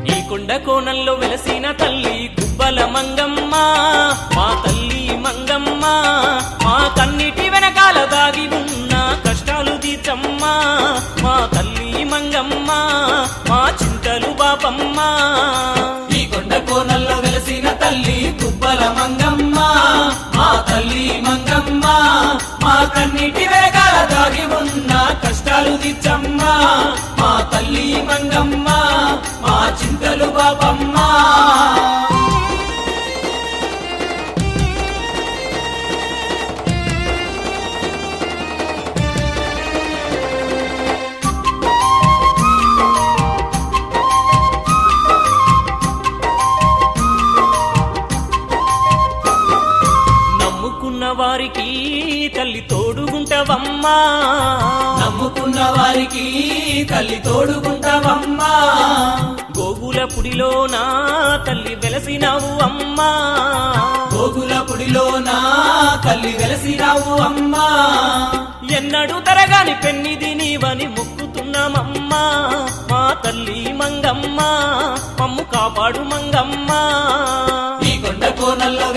ఈ కొండ కోణంలో వెలసిన తల్లి గుబ్బల మంగమ్మ మా తల్లి మంగమ్మ మా కన్నిటి వెనకాల దాగి ఉన్న కష్టాలు తీర్చమ్మ మా తల్లి మంగమ్మ మా చింతలు బాపమ్మ ఈ కొండ కోనల్లో వెలసిన తల్లి గుబ్బల మంగమ్మ మా తల్లి మంగమ్మ మా కన్నిటి వెనకాల దాగి ఉన్న కష్టాలు తీర్చమ్మ మా తల్లి మంగమ్మ మా చింతలు బాపమ్మ నమ్ముకున్న వారికి తల్లి తోడుగుంటవమ్మా నమ్ముకున్న వారికి తల్లి తోడుకుంటావమ్మా గోగుల పుడిలోన తల్లి వెలసినావు అమ్మా గోగుల పుడిలోన తల్లి వెలసినావు అమ్మా ఎన్నడూ తరగాని పెన్నిది నీవని మొక్కుతున్నామమ్మా మా తల్లి మంగమ్మ మమ్ము కాపాడు మంగమ్మ ఈ కొండ కోనల్లో